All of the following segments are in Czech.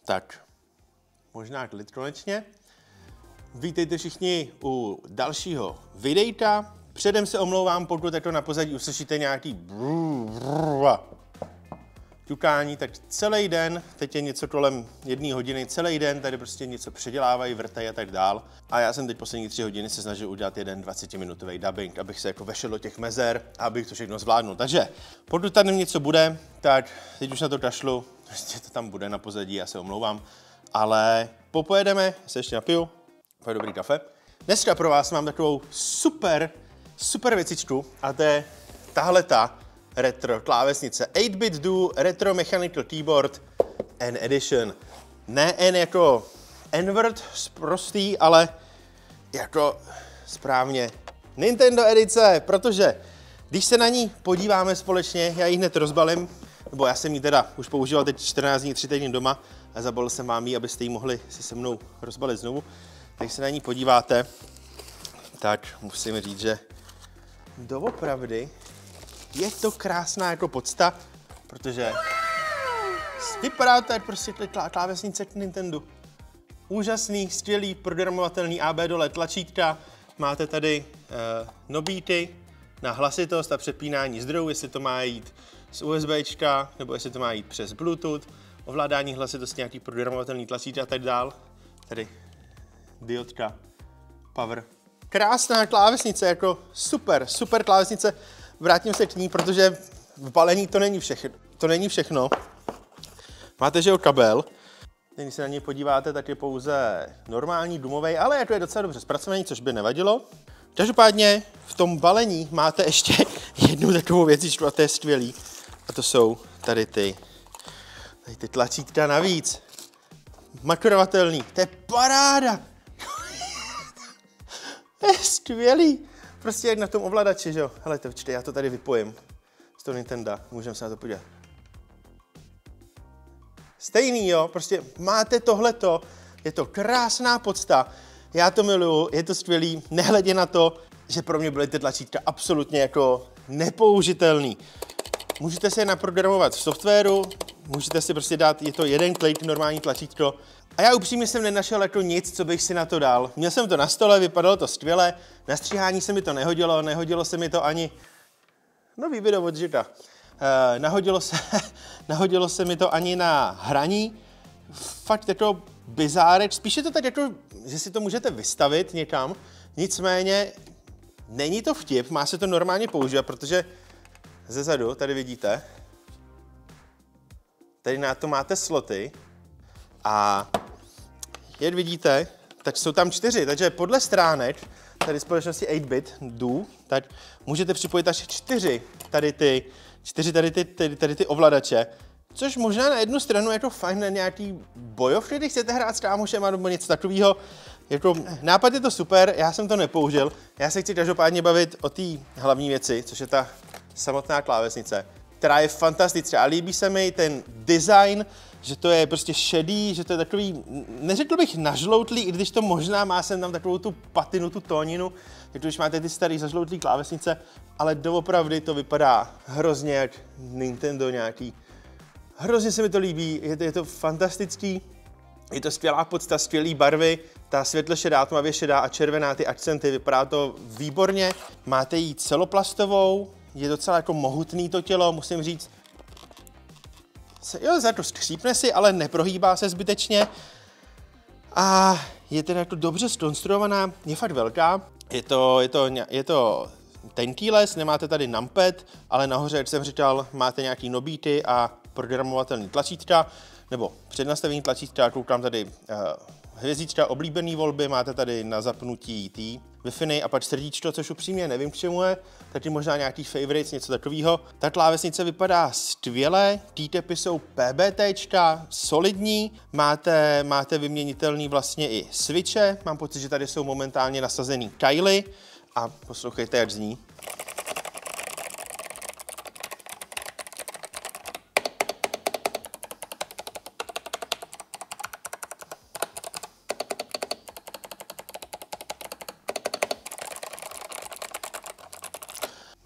Tak, možná konečně. Vítejte všichni u dalšího videjka. Předem se omlouvám, pokud jako na pozadí uslyšíte nějaký ťukání, tak celý den, teď je něco kolem 1 hodiny, celý den tady prostě něco předělávají, vrtají a tak dál. A já jsem teď poslední 3 hodiny se snažil udělat jeden 20-minutový dubbing, abych se jako vešel do těch mezer a abych to všechno zvládnul. Takže pokud tady něco bude, tak teď už na to kašlu, prostě to tam bude na pozadí, já se omlouvám. Ale popojedeme, se ještě napiju, to je dobrý kafe. Dneska pro vás mám takovou super věcičku a to je tahleta retro klávesnice 8-bit Duo Retro Mechanical Keyboard N Edition. Ne N jako N-word prostý, ale jako správně Nintendo edice, protože když se na ní podíváme společně, já ji hned rozbalím, nebo já jsem ji teda už používal teď 14 dní, 3 týdny doma a zabalil jsem vám ji, abyste ji mohli si se mnou rozbalit znovu. Když se na ní podíváte, tak musím říct, že doopravdy je to krásná jako podsta, protože vypadá to jako prostě klávesnice k Nintendo. Úžasný, skvělý, programovatelný AB dole tlačítka. Máte tady nobíty na hlasitost a přepínání zdrojů, jestli to má jít z USBčka, nebo jestli to má jít přes Bluetooth, ovládání hlasitosti, nějaký programovatelný tlačítka a tak dál. Tady diodka, power. Krásná klávesnice, jako super klávesnice. Vrátím se k ní, protože v balení to není všechno. Máte, že jo, kabel. Když se na něj podíváte, tak je pouze normální, gumový, ale jako je docela dobře zpracovaný, což by nevadilo. Každopádně v tom balení máte ještě jednu takovou věcičku a to je skvělý. A to jsou tady ty tlačítka navíc. Makrovatelný, to je paráda. To je skvělý. Prostě jak na tom ovladači, že jo. Hele, počkej, já to tady vypojím z toho Nintendo, můžeme se na to podívat. Stejný, jo, prostě máte tohleto, je to krásná podsta, já to miluju, je to skvělý, nehledě na to, že pro mě byly ty tlačítka absolutně jako nepoužitelný. Můžete si je naprogramovat v softwaru, můžete si prostě dát, je to jeden klik, normální tlačítko. A já upřímně jsem nenašel jako nic, co bych si na to dal. Měl jsem to na stole, vypadalo to skvěle, na stříhání se mi to nehodilo se mi to ani... Nový video od Žika. Nahodilo se mi to ani na hraní. Fakt jako bizárek, spíš je to tak jako, že si to můžete vystavit někam, nicméně není to vtip, má se to normálně používat, protože zezadu, tady vidíte, tady na to máte sloty a jak vidíte, tak jsou tam 4, takže podle stránek tady společnosti 8-bit Duo, tak můžete připojit až 4 tady ty ovladače, což možná na jednu stranu jako fajn na nějaký bojovky, když chcete hrát s kámošem nebo něco takového. Jako, nápad je to super, já jsem to nepoužil, já se chci každopádně bavit o té hlavní věci, což je ta samotná klávesnice, která je fantastická a líbí se mi ten design, že to je prostě šedý, že to je takový, neřekl bych nažloutlý, i když to možná má sem tam takovou tu patinu, tu tóninu, jako když máte ty starý zažloutlý klávesnice, ale doopravdy to vypadá hrozně jak Nintendo nějaký. Hrozně se mi to líbí, je to fantastický, je to skvělá podsta, skvělý barvy, ta světle šedá, tmavě šedá a červená, ty akcenty, vypadá to výborně. Máte ji celoplastovou, je docela jako mohutný to tělo, musím říct. Jo, za to skřípne si, ale neprohýbá se zbytečně. A je teda jako dobře zkonstruovaná, je fakt velká. Je to tenký les, nemáte tady numpad, ale nahoře, jak jsem říkal, máte nějaký nobíty a programovatelný tlačítka, nebo přednastavení tlačítka, koukám tady hvězdička oblíbený volby, máte tady na zapnutí Wi-Fi a pak srdíčko, což upřímně nevím k čemu je, taky možná nějaký favorites, něco takového. Ta klávesnice vypadá skvěle, T-tapy jsou PBTčka, solidní, máte vyměnitelný vlastně i switche, mám pocit, že tady jsou momentálně nasazený Kylie a poslouchejte, jak zní.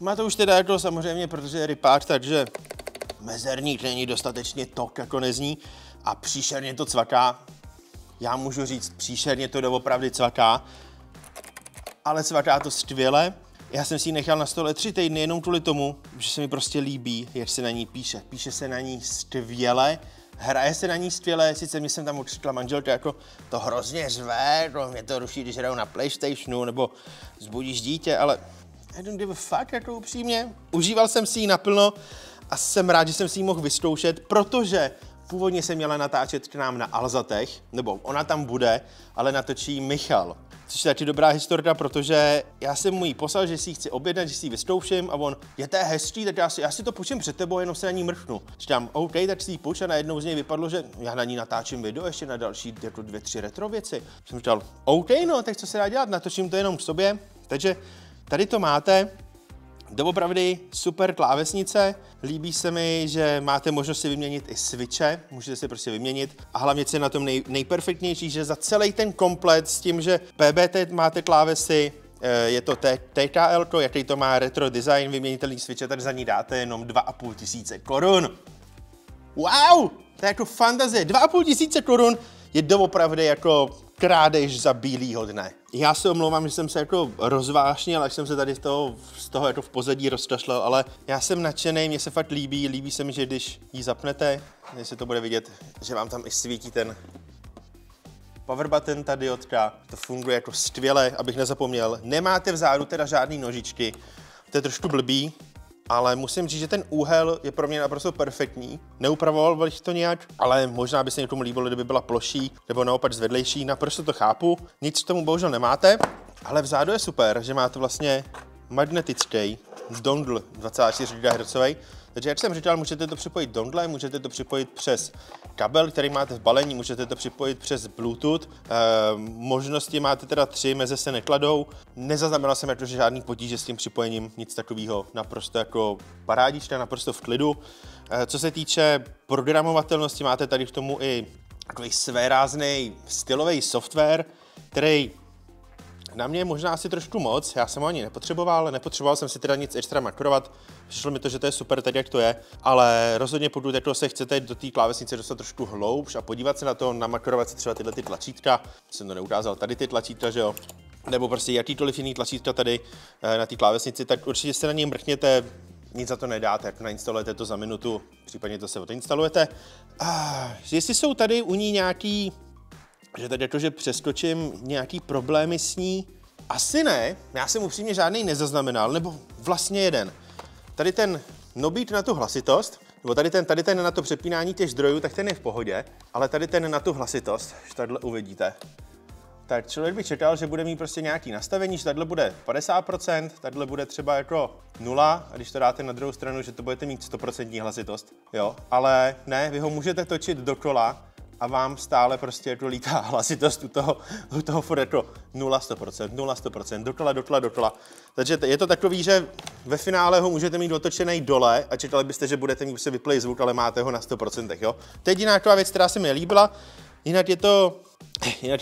Má to už teda jako samozřejmě, protože je rypák, takže mezerník není dostatečně tok, jako nezní a příšerně to cvaká. Já můžu říct, příšerně to doopravdy cvaká, ale cvaká to skvěle. Já jsem si ji nechal na stole 3 týdny jenom kvůli tomu, že se mi prostě líbí, jak se na ní píše. Píše se na ní skvěle, hraje se na ní skvěle, sice mě jsem tam určitla manželka jako to hrozně řve, mě to ruší, když hraju na PlayStationu nebo zbudíš dítě, ale I don't give a fuck, jako upřímně. Užíval jsem si ji naplno a jsem rád, že jsem si ji mohl vyzkoušet, protože původně jsem měla natáčet k nám na Alzatech, nebo ona tam bude, ale natočí Michal. Což je taky dobrá historka, protože já jsem mu ji poslal, že si ji chci objednat, že si ji vyzkouším a on, je to hezčí, tak já si to půjčím před tebou, jenom se na ní mrknu. Říkám, OK, tak si ji půjč a najednou z něj vypadlo, že já na ní natáčím video ještě na další jako 2-3 retro věci. Jsem říkal, OK, no, tak co se dá dělat, natočím to jenom k sobě. Takže tady to máte. Doopravdy super klávesnice, líbí se mi, že máte možnost si vyměnit i switche, můžete si prostě vyměnit a hlavně co je na tom nejperfektnější, že za celý ten komplet s tím, že PBT máte klávesy, je to TKL, jaký to má retro design, vyměnitelný switche, tady za ní dáte jenom 2500 korun. Wow, to je jako fantazie, 2500 korun je doopravdy jako krádež za bílýho dne. Já se omlouvám, že jsem se jako rozvášnil, až jsem se tady z toho jako v pozadí rozkašlal, ale já jsem nadšený, mně se fakt líbí se mi, že když ji zapnete, jestli to bude vidět, že vám tam i svítí ten power button, ta diodka, to funguje jako skvěle, abych nezapomněl. Nemáte vzadu teda žádný nožičky, to je trošku blbý, ale musím říct, že ten úhel je pro mě naprosto perfektní. Neupravoval bych to nějak, ale možná by se někomu líbilo, kdyby byla ploší nebo naopak zvedlejší, naprosto to chápu. Nic k tomu bohužel nemáte, ale vzadu je super, že máte vlastně magnetický dongle 24 GHz. Takže jak jsem říkal, můžete to připojit dongle, můžete to připojit přes kabel, který máte v balení, můžete to připojit přes Bluetooth. Možnosti máte teda 3, meze se nekladou. Nezaznamenal jsem jako žádný potíže s tím připojením, nic takového, naprosto jako parádičné, naprosto v klidu. Co se týče programovatelnosti, máte tady k tomu i takový svérázný stylový software, který na mě možná asi trošku moc, já jsem ho ani nepotřeboval jsem si teda nic extra makrovat, přišlo mi to, že to je super tak, jak to je, ale rozhodně pokud jako se chcete do té klávesnice dostat trošku hloubš a podívat se na to, namakrovat si třeba tyhle ty tlačítka, jsem to neukázal, tady ty tlačítka, že jo, nebo prostě jakýkoliv jiný tlačítka tady na té klávesnici, tak určitě se na něj mrkněte, nic za to nedáte, jak nainstalujete to za minutu, případně to se odinstalujete. Jestli jsou tady u ní nějaký, že tady jakože přeskočím nějaký problémy s ní, asi ne, já jsem upřímně žádný nezaznamenal, nebo vlastně jeden. Tady ten nobít na tu hlasitost, nebo tady ten na to přepínání těch zdrojů, tak ten je v pohodě, ale tady ten na tu hlasitost, že tadyhle uvidíte, tak člověk by čekal, že bude mít prostě nějaký nastavení, že tadyhle bude 50%, tadyhle bude třeba jako 0, a když to dáte na druhou stranu, že to budete mít 100% hlasitost, jo, ale ne, vy ho můžete točit dokola a vám stále prostě jako lítá hlasitost u toho furt jako 0, 100%, dokola. Takže je to takový, že ve finále ho můžete mít otočený dole a čekali byste, že budete mít prostě vyplay zvuk, ale máte ho na 100%, jo. To je jediná taková věc, která se mi nelíbila, jinak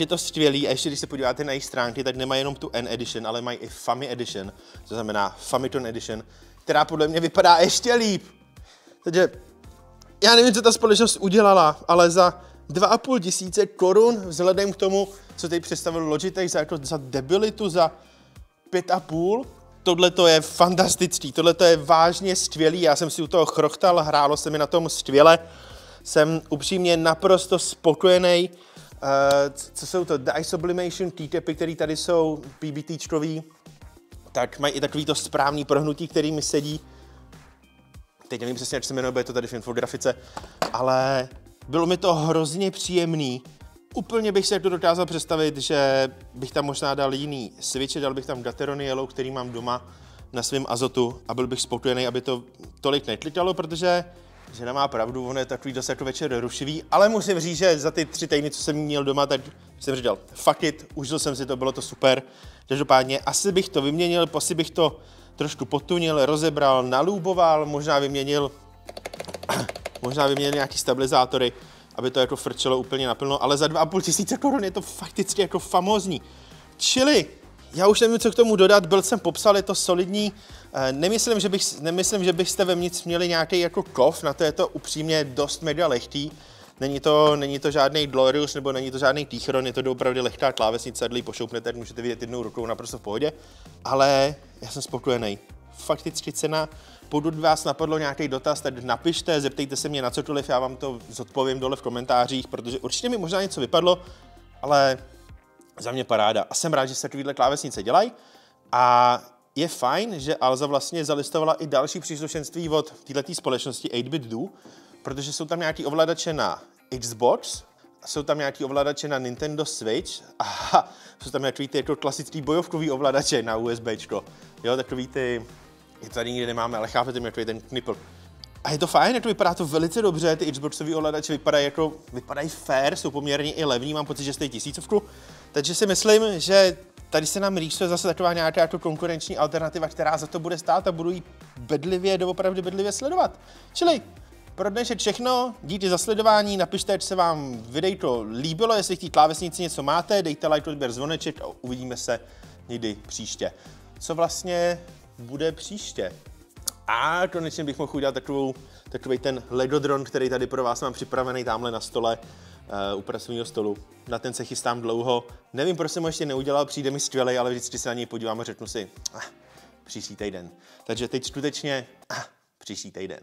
je to skvělý a ještě když se podíváte na jejich stránky, tak nemají jenom tu N-Edition, ale mají i Fami Edition, to znamená Famicom Edition, která podle mě vypadá ještě líp. Takže já nevím, co ta společnost udělala, ale za 2500 korun vzhledem k tomu, co teď představil Logitech za debilitu, za 5,5. Tohle to je fantastický, tohle to je vážně skvělý, já jsem si u toho chrochtal, hrálo se mi na tom skvěle. Jsem upřímně naprosto spokojený. Co jsou to? Dye Sublimation T-tapy, které tady jsou PBTčkový, tak mají i takový to správný prohnutí, který mi sedí. Teď nevím přesně, jak se jmenuje, bude to tady v infografice, ale bylo mi to hrozně příjemný. Úplně bych si to dokázal představit, že bych tam možná dal jiný switche, dal bych tam Gateron Yellow, který mám doma na svém Azotu a byl bych spokojený, aby to tolik neklikalo, protože žena má pravdu, on je takový dost jako večer rušivý, ale musím říct, že za ty 3 týdny, co jsem měl doma, tak jsem říkal, fuck it, užil jsem si to, bylo to super. Každopádně asi bych to vyměnil, asi bych to trošku potunil, rozebral, nalúboval, možná vyměnil nějaký stabilizátory, aby to jako frčelo úplně naplno, ale za 2500 korun je to fakticky jako famózní. Čili Já už nevím, co k tomu dodat, byl jsem popsal, je to solidní. Nemyslím, že byste vevnitř měli nějaký jako kov, na to je to upřímně dost mega lehký. Není to žádný Glorious nebo není to žádný Tichron, je to opravdu lehká klávesnice, když pošoupnete, můžete vidět jednou rukou naprosto v pohodě, ale já jsem spokojený. Fakticky cena, pokud vás napadlo nějaký dotaz, tak napište, zeptejte se mě na cokoliv, já vám to zodpovím dole v komentářích, protože určitě mi možná něco vypadlo, ale za mě paráda. A jsem rád, že se takovýhle klávesnice dělají. A je fajn, že Alza vlastně zalistovala i další příslušenství od této společnosti 8-bit Do, protože jsou tam nějaký ovladače na Xbox, jsou tam nějaký ovladače na Nintendo Switch a jsou tam nějaký ty jako klasický bojovkový ovladače na USBčko. Jo, takový ty, tady nikdy nemáme, ale chápete mi, takový ten knipl. A je to fajn, jako vypadá to velice dobře, ty Xboxové ovladače vypadají fair, jsou poměrně i levný, mám pocit, že stojí 1000. Takže si myslím, že tady se nám rýsuje zase taková nějaká jako konkurenční alternativa, která za to bude stát a budu ji doopravdy bedlivě sledovat. Čili pro dnešek všechno, díky za sledování, napište, ať se vám videjko líbilo, jestli v té klávesnici něco máte, dejte like, odběr, zvoneček a uvidíme se někdy příště. Co vlastně bude příště? A konečně bych mohl udělat takový ten Legodron, který tady pro vás mám připravený tamhle na stole, u pracovního stolu. Na ten se chystám dlouho. Nevím, proč jsem ho ještě neudělal, přijde mi skvělej, ale vždycky se na něj podívám a řeknu si, příští týden. Takže teď skutečně příští týden.